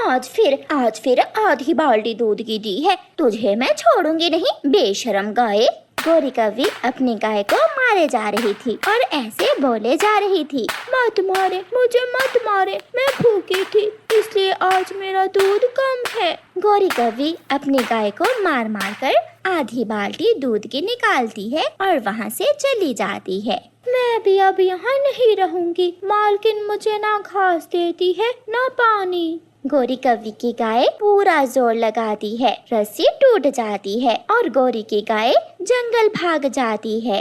आज फिर आधी बाल्टी दूध की दी है, तुझे मैं छोड़ूंगी नहीं बेशरम गाय। गौरी कव्वी अपनी गाय को मारे जा रही थी और ऐसे बोले जा रही थी, मत मारे मुझे, मत मारे, मैं भूखी थी इसलिए आज मेरा दूध कम है। गौरी कव्वी अपनी गाय को मार मार कर आधी बाल्टी दूध की निकालती है और वहाँ से चली जाती है। मैं भी अब यहाँ नहीं रहूंगी, मालकिन मुझे ना घास देती है ना पानी। गौरी कव्वी की गाय पूरा जोर लगाती है, रस्सी टूट जाती है और गौरी की गाय जंगल भाग जाती है।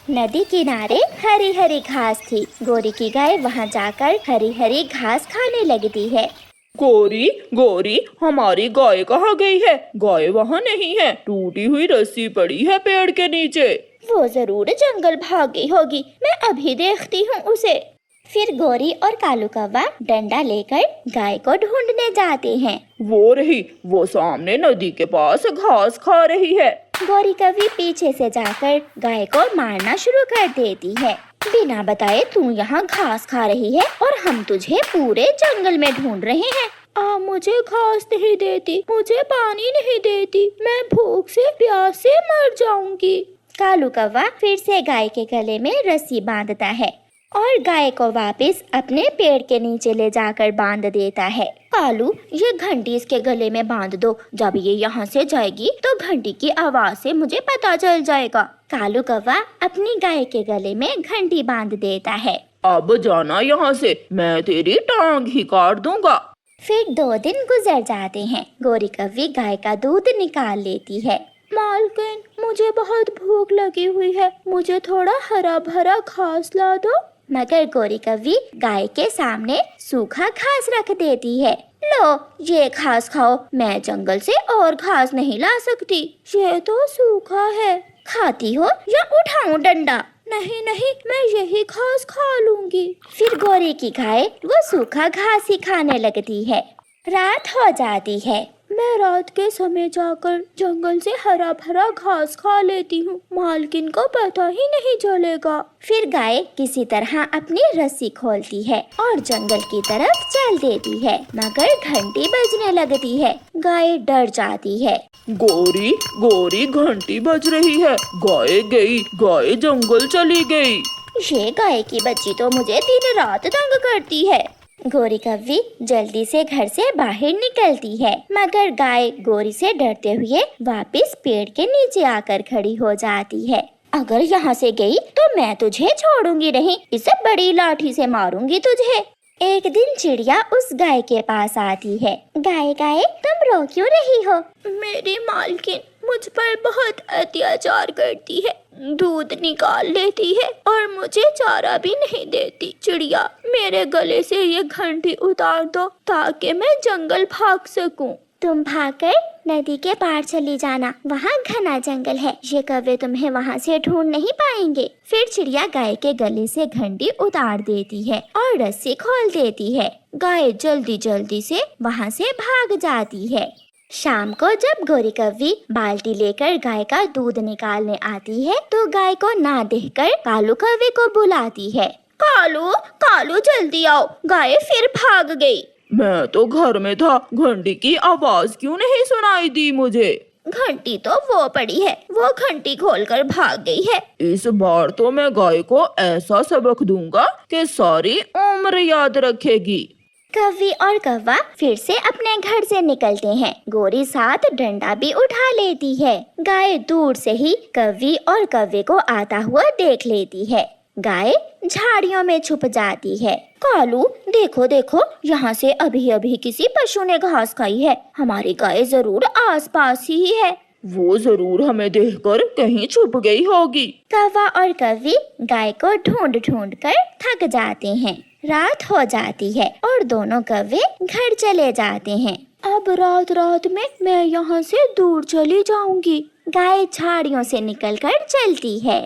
नदी किनारे हरी हरी घास थी, गौरी की गाय वहाँ जाकर हरी हरी घास खाने लगती है। गौरी गौरी, हमारी गाय कहाँ गई है? गाय वहाँ नहीं है, टूटी हुई रस्सी पड़ी है पेड़ के नीचे। वो जरूर जंगल भाग गई होगी, मैं अभी देखती हूँ उसे। फिर गौरी और कालू कौवा डंडा लेकर गाय को ढूंढने जाते हैं। वो रही, वो सामने नदी के पास घास खा रही है। गौरी कव्वी पीछे से जाकर गाय को मारना शुरू कर देती है। बिना बताए तू यहाँ घास खा रही है और हम तुझे पूरे जंगल में ढूंढ रहे हैं। मुझे घास नहीं देती, मुझे पानी नहीं देती, मैं भूख से प्यास से मर जाऊंगी। कालू कौवा फिर से गाय के गले में रस्सी बांधता है और गाय को वापस अपने पेड़ के नीचे ले जाकर बांध देता है। कालू, ये घंटी इसके गले में बांध दो, जब ये यहाँ से जाएगी तो घंटी की आवाज से मुझे पता चल जाएगा। कालू कौवा अपनी गाय के गले में घंटी बांध देता है। अब जाना यहाँ से, मैं तेरी टांग ही काट दूंगा। फिर 2 दिन गुजर जाते हैं। गौरी कव्वी गाय का दूध निकाल लेती है। मालकिन, मुझे बहुत भूख लगी हुई है, मुझे थोड़ा हरा भरा घास ला दो। मगर गौरी कव्वी गाय के सामने सूखा घास रख देती है। लो, ये घास खाओ, मैं जंगल से और घास नहीं ला सकती। ये तो सूखा है। खाती हो या उठाऊं डंडा? नहीं नहीं, मैं यही घास खा लूंगी। फिर गौरी की गाय वो सूखा घास ही खाने लगती है। रात हो जाती है। मैं रात के समय जाकर जंगल से हरा भरा घास खा लेती हूँ, मालकिन को पता ही नहीं चलेगा। फिर गाय किसी तरह अपनी रस्सी खोलती है और जंगल की तरफ चल देती है, मगर घंटी बजने लगती है। गाय डर जाती है। गौरी गौरी, घंटी बज रही है, गाय गई, गाय जंगल चली गई। ये गाय की बच्ची तो मुझे दिन रात तंग करती है। गौरी कव्वी जल्दी से घर से बाहर निकलती है, मगर गाय गौरी से डरते हुए वापस पेड़ के नीचे आकर खड़ी हो जाती है। अगर यहाँ से गई तो मैं तुझे छोड़ूंगी नहीं, इस बड़ी लाठी से मारूंगी तुझे। एक दिन चिड़िया उस गाय के पास आती है। गाय गाय, तुम रो क्यों रही हो? मेरी मालकिन मुझ पर बहुत अत्याचार करती है, दूध निकाल लेती है और मुझे चारा भी नहीं देती। चिड़िया, मेरे गले से ये घंटी उतार दो ताकि मैं जंगल भाग सकूं। तुम भागकर नदी के पार चली जाना, वहाँ घना जंगल है, ये कौवे तुम्हें वहाँ से ढूंढ नहीं पाएंगे। फिर चिड़िया गाय के गले से घंटी उतार देती है और रस्सी खोल देती है। गाय जल्दी जल्दी से वहाँ से भाग जाती है। शाम को जब गौरी कव्वी बाल्टी लेकर गाय का दूध निकालने आती है तो गाय को ना देखकर कालू कौवे को बुलाती है। कालू कालू, जल्दी आओ, गाय फिर भाग गई। मैं तो घर में था, घंटी की आवाज क्यों नहीं सुनाई दी मुझे? घंटी तो वो पड़ी है, वो घंटी खोलकर भाग गई है। इस बार तो मैं गाय को ऐसा सबक दूंगा कि सारी उम्र याद रखेगी। कव्वी और कौवा फिर से अपने घर से निकलते हैं। गौरी साथ डंडा भी उठा लेती है। गाय दूर से ही कव्वी और कौवे को आता हुआ देख लेती है। गाय झाड़ियों में छुप जाती है। कालू, देखो देखो, यहाँ से अभी अभी किसी पशु ने घास खाई है, हमारी गाय जरूर आसपास ही है। वो जरूर हमें देखकर कहीं छुप गई होगी। कौवा और कव्वी गाय को ढूंढ ढूंढ कर थक जाते हैं। रात हो जाती है और दोनों कौवे घर चले जाते हैं। अब रात रात में मैं यहाँ से दूर चली जाऊंगी। गाय झाड़ियों से निकलकर चलती है।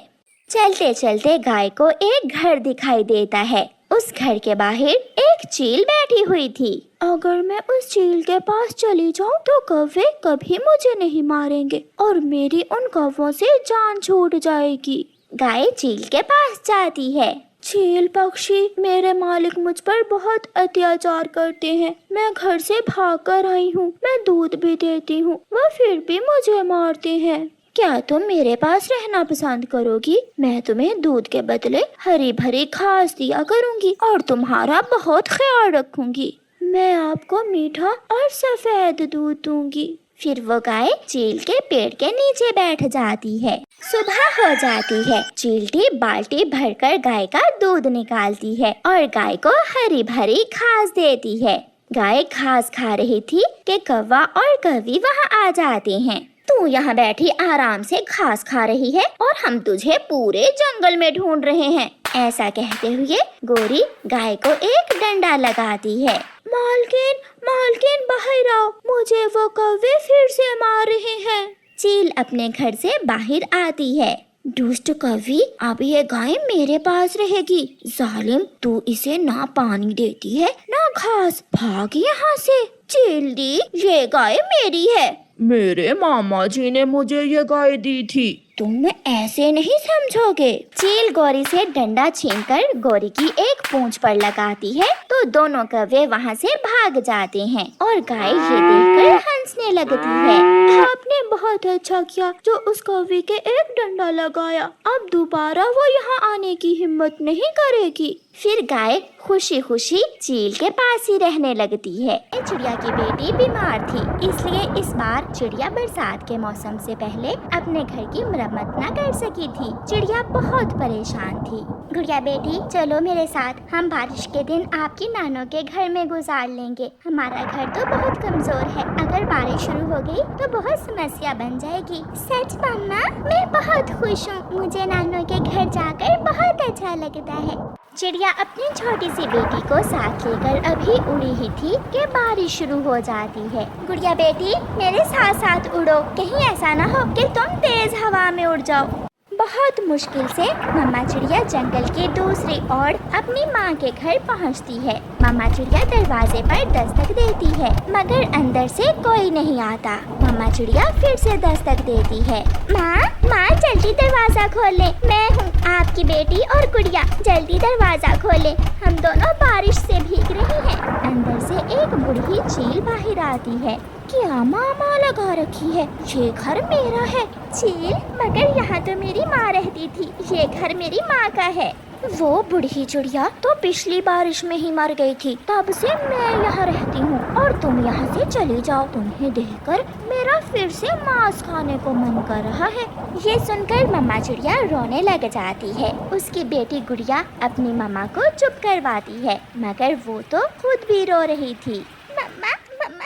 चलते चलते गाय को एक घर दिखाई देता है। उस घर के बाहर एक चील बैठी हुई थी। अगर मैं उस चील के पास चली जाऊं तो कौवे कभी मुझे नहीं मारेंगे और मेरी उन कौवों से जान छूट जाएगी। गाय चील के पास जाती है। चील पक्षी, मेरे मालिक मुझ पर बहुत अत्याचार करते हैं। मैं घर से भाग कर आई हूँ, मैं दूध भी देती हूँ, वह फिर भी मुझे मारते हैं। क्या तुम मेरे पास रहना पसंद करोगी? मैं तुम्हें दूध के बदले हरी भरी घास दिया करूँगी और तुम्हारा बहुत ख्याल रखूंगी। मैं आपको मीठा और सफेद दूध दूंगी। फिर वो गाय चील के पेड़ के नीचे बैठ जाती है। सुबह हो जाती है। चीलटी बाल्टी भरकर गाय का दूध निकालती है और गाय को हरी भरी घास देती है। गाय घास खा रही थी कि कौवा और कौवी वहाँ आ जाते हैं। तू यहाँ बैठी आराम से घास खा रही है और हम तुझे पूरे जंगल में ढूंढ रहे हैं। ऐसा कहते हुए गोरी गाय को एक डंडा लगाती है। मालकिन, मालकिन बाहर आओ, मुझे वो कौवे फिर से मार रहे हैं। चील अपने घर से बाहर आती है। दुष्ट कौवी, अब ये गाय मेरे पास रहेगी। जालिम, तू इसे ना पानी देती है ना घास, भाग यहाँ से। चील दी, ये गाय मेरी है। मेरे मामा जी ने मुझे ये गाय दी थी। तुम ऐसे नहीं समझोगे। चील गोरी से डंडा छीनकर गोरी की एक पूंछ पर लगाती है तो दोनों कौवे वहाँ से भाग जाते हैं और गाय ये देखकर हंसने लगती है। आपने बहुत अच्छा किया जो उस कौवे के एक डंडा लगाया। अब दोबारा वो यहाँ आने की हिम्मत नहीं करेगी। फिर गाय खुशी खुशी चील के पास ही रहने लगती है। चिड़िया की बेटी बीमार थी, इसलिए इस बार चिड़िया बरसात के मौसम से पहले अपने घर की मरम्मत न कर सकी थी। चिड़िया बहुत परेशान थी। गुड़िया बेटी, चलो मेरे साथ, हम बारिश के दिन आपकी नानों के घर में गुजार लेंगे। हमारा घर तो बहुत कमजोर है, अगर बारिश शुरू हो गई तो बहुत समस्या बन जाएगी। सच मम्मा, मैं बहुत खुश हूँ। मुझे नानों के घर जाकर बहुत अच्छा लगता है। चिड़िया अपनी छोटी सी बेटी को साथ लेकर अभी उड़ी ही थी कि बारिश शुरू हो जाती है। गुड़िया बेटी, मेरे साथ साथ उड़ो, कहीं ऐसा ना हो कि तुम तेज हवा में उड़ जाओ। बहुत मुश्किल से मम्मा चिड़िया जंगल की दूसरी ओर अपनी माँ के घर पहुँचती है। मम्मा चिड़िया दरवाजे पर दस्तक देती है मगर अंदर से कोई नहीं आता। मम्मा चिड़िया फिर से दस्तक देती है। माँ जल्दी दरवाजा खोले, मैं हूँ आपकी बेटी और गुड़िया, जल्दी दरवाजा खोले, हम दोनों बारिश से भीग रही हैं। अंदर से एक बूढ़ी चील बाहर आती है। क्या माँ लगा रखी है, ये घर मेरा है। चील, मगर यहाँ तो मेरी माँ रहती थी, ये घर मेरी माँ का है। वो बूढ़ी चिड़िया तो पिछली बारिश में ही मर गई थी, तब से मैं यहाँ रहती हूँ और तुम यहाँ से चली जाओ। तुम्हें देखकर मेरा फिर से मांस खाने को मन कर रहा है। ये सुनकर मम्मा चिड़िया रोने लग जाती है। उसकी बेटी गुड़िया अपनी मम्मा को चुप करवाती है मगर वो तो खुद भी रो रही थी। मम्मा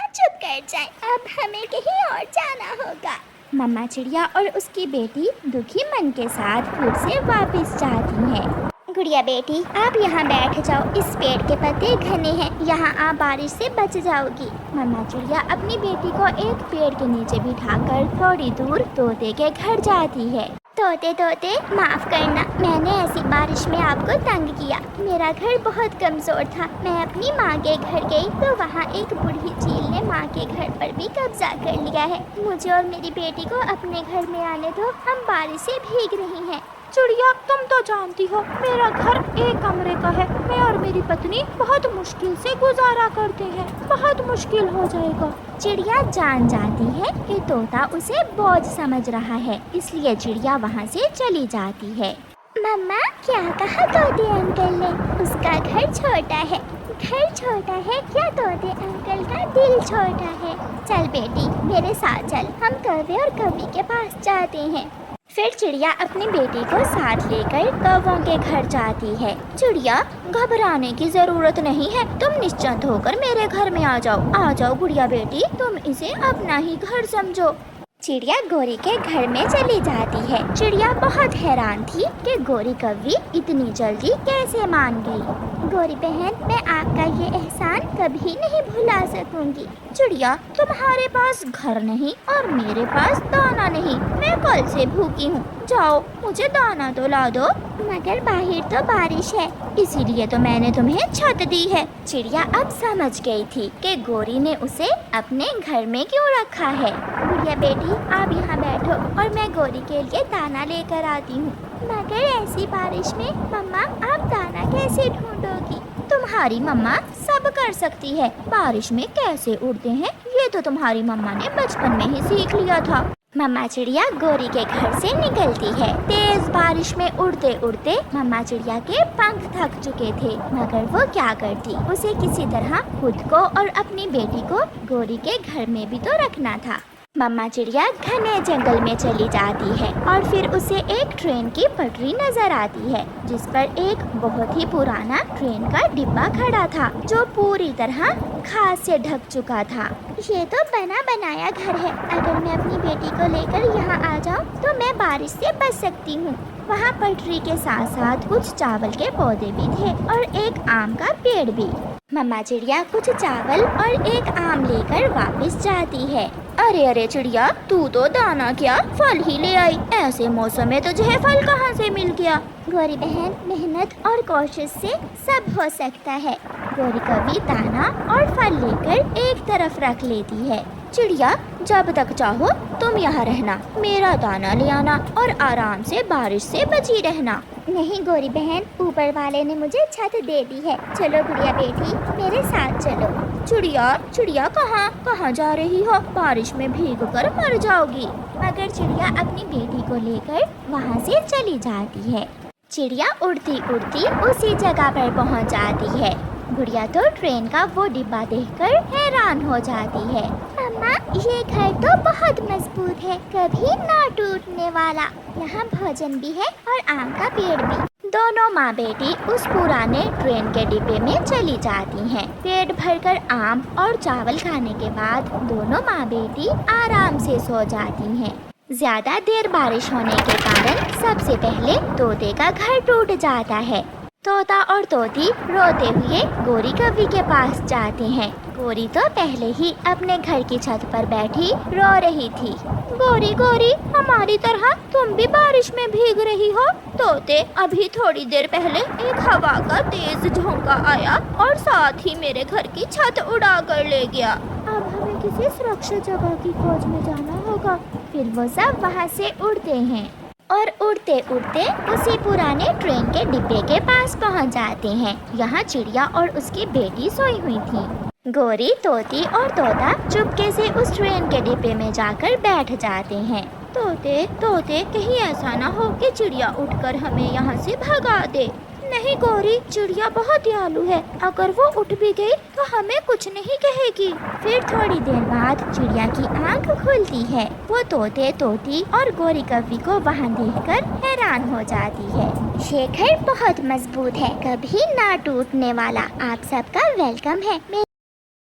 चुप कर जाए, अब हमें कहीं और जाना होगा। मम्मा चिड़िया और उसकी बेटी दुखी मन के साथ फिर से वापस जाती हैं। गुड़िया बेटी, आप यहाँ बैठ जाओ, इस पेड़ के पत्ते घने हैं, यहाँ आप बारिश से बच जाओगी। मम्मा चिड़िया अपनी बेटी को एक पेड़ के नीचे बिठाकर थोड़ी दूर तोते के घर जाती है। तोते, माफ करना, मैंने ऐसी बारिश में आपको तंग किया। मेरा घर बहुत कमजोर था। मैं अपनी माँ के घर गई तो वहाँ एक बूढ़ी चील ने माँ के घर पर भी कब्जा कर लिया है। मुझे और मेरी बेटी को अपने घर में आने दो, हम बारिश से भीग रही हैं। चिड़िया, तुम तो जानती हो मेरा घर एक कमरे का है। मैं और मेरी पत्नी बहुत मुश्किल से गुजारा करते हैं, बहुत मुश्किल हो जाएगा। चिड़िया जान जाती है कि तोता उसे बोझ समझ रहा है, इसलिए चिड़िया वहाँ से चली जाती है। मम्मा, क्या कहा तोते अंकल ने? उसका घर छोटा है। घर छोटा है क्या? तोते अंकल का दिल छोटा है। चल बेटी, मेरे साथ चल, हम कौवे और कौवी के पास जाते हैं। फिर चिड़िया अपनी बेटी को साथ लेकर कौवों के घर जाती है। चिड़िया, घबराने की जरूरत नहीं है, तुम निश्चिंत होकर मेरे घर में आ जाओ गुड़िया बेटी, तुम इसे अपना ही घर समझो। चिड़िया गोरी के घर में चली जाती है। चिड़िया बहुत हैरान थी कि गोरी कौवी इतनी जल्दी कैसे मान गई। गोरी बहन, मैं आपका ये एहसान कभी नहीं भुला सकूंगी। चिड़िया, तुम्हारे पास घर नहीं और मेरे पास दाना नहीं, मैं कल से भूखी हूँ, जाओ मुझे दाना तो ला दो। मगर बाहर तो बारिश है, इसीलिए तो मैंने तुम्हें छत दी है। चिड़िया अब समझ गई थी कि गोरी ने उसे अपने घर में क्यों रखा है। गुड़िया बेटी, आप यहाँ बैठो और मैं गोरी के लिए दाना लेकर आती हूँ। मगर ऐसी बारिश में मम्मा, आप दाना दाना कैसे ढूंढोगी? तुम्हारी मम्मा सब कर सकती है, बारिश में कैसे उड़ते हैं ये तो तुम्हारी मम्मा ने बचपन में ही सीख लिया था। मम्मा चिड़िया गोरी के घर से निकलती है। तेज बारिश में उड़ते उड़ते मम्मा चिड़िया के पंख थक चुके थे, मगर वो क्या करती, उसे किसी तरह खुद को और अपनी बेटी को गोरी के घर में भी तो रखना था। मम्मा चिड़िया घने जंगल में चली जाती है और फिर उसे एक ट्रेन की पटरी नजर आती है, जिस पर एक बहुत ही पुराना ट्रेन का डिब्बा खड़ा था, जो पूरी तरह घास से ढक चुका था। ये तो बना बनाया घर है, अगर मैं अपनी बेटी को लेकर यहाँ आ जाऊँ तो मैं बारिश से बच सकती हूँ। वहाँ पटरी के साथ साथ कुछ चावल के पौधे भी थे और एक आम का पेड़ भी। मम्मा चिड़िया कुछ चावल और एक आम लेकर वापस जाती है। अरे अरे चिड़िया, तू तो दाना क्या फल ही ले आई, ऐसे मौसम में तुझे फल कहाँ से मिल गया? गोरी बहन, मेहनत और कोशिश से सब हो सकता है। गोरी कभी दाना और फल लेकर एक तरफ रख लेती है। चिड़िया, जब तक चाहो तुम यहाँ रहना, मेरा दाना ले आना और आराम से बारिश से बची रहना। नहीं गोरी बहन, ऊपर वाले ने मुझे छत दे दी है। चलो गुड़िया बेटी, मेरे साथ चलो। चिड़िया चिड़िया, कहाँ जा रही हो? बारिश में भीग कर मर जाओगी। मगर चिड़िया अपनी बेटी को लेकर वहाँ से चली जाती है। चिड़िया उड़ती उड़ती उसी जगह पर पहुँच जाती है। गुड़िया तो ट्रेन का वो डिब्बा देखकर हैरान हो जाती है। मम्मा, ये घर तो बहुत मजबूत है, कभी ना टूटने वाला। यहाँ भोजन भी है और आम का पेड़ भी। दोनों माँ बेटी उस पुराने ट्रेन के डिब्बे में चली जाती हैं। पेट भरकर आम और चावल खाने के बाद दोनों माँ बेटी आराम से सो जाती हैं। ज्यादा देर बारिश होने के कारण सबसे पहले तोते का घर टूट जाता है। तोता और तोती रोते हुए गोरी कव्वी के पास जाते हैं। गोरी तो पहले ही अपने घर की छत पर बैठी रो रही थी। गोरी गोरी, हमारी तरह तुम भी बारिश में भीग रही हो? तोते, अभी थोड़ी देर पहले एक हवा का तेज झोंका आया और साथ ही मेरे घर की छत उड़ा कर ले गया। अब हमें किसी सुरक्षित जगह की खोज में जाना होगा। फिर वो सब वहाँ से उड़ते हैं और उड़ते उड़ते उसी पुराने ट्रेन के डिब्बे के पास पहुंच जाते हैं। यहाँ चिड़िया और उसकी बेटी सोई हुई थी। गोरी, तोती और तोता चुपके से उस ट्रेन के डिब्बे में जाकर बैठ जाते हैं। तोते तोते, कहीं ऐसा ना हो कि चिड़िया उठकर हमें यहाँ से भगा दे। नहीं गोरी, चिड़िया बहुत दयालु है, अगर वो उठ भी गई तो हमें कुछ नहीं कहेगी। फिर थोड़ी देर बाद चिड़िया की आंख खुलती है। वो तोते, तोती और गोरी कव्वी को वहाँ देखकर हैरान हो जाती है। ये घर बहुत मजबूत है, कभी ना टूटने वाला। आप सबका वेलकम है।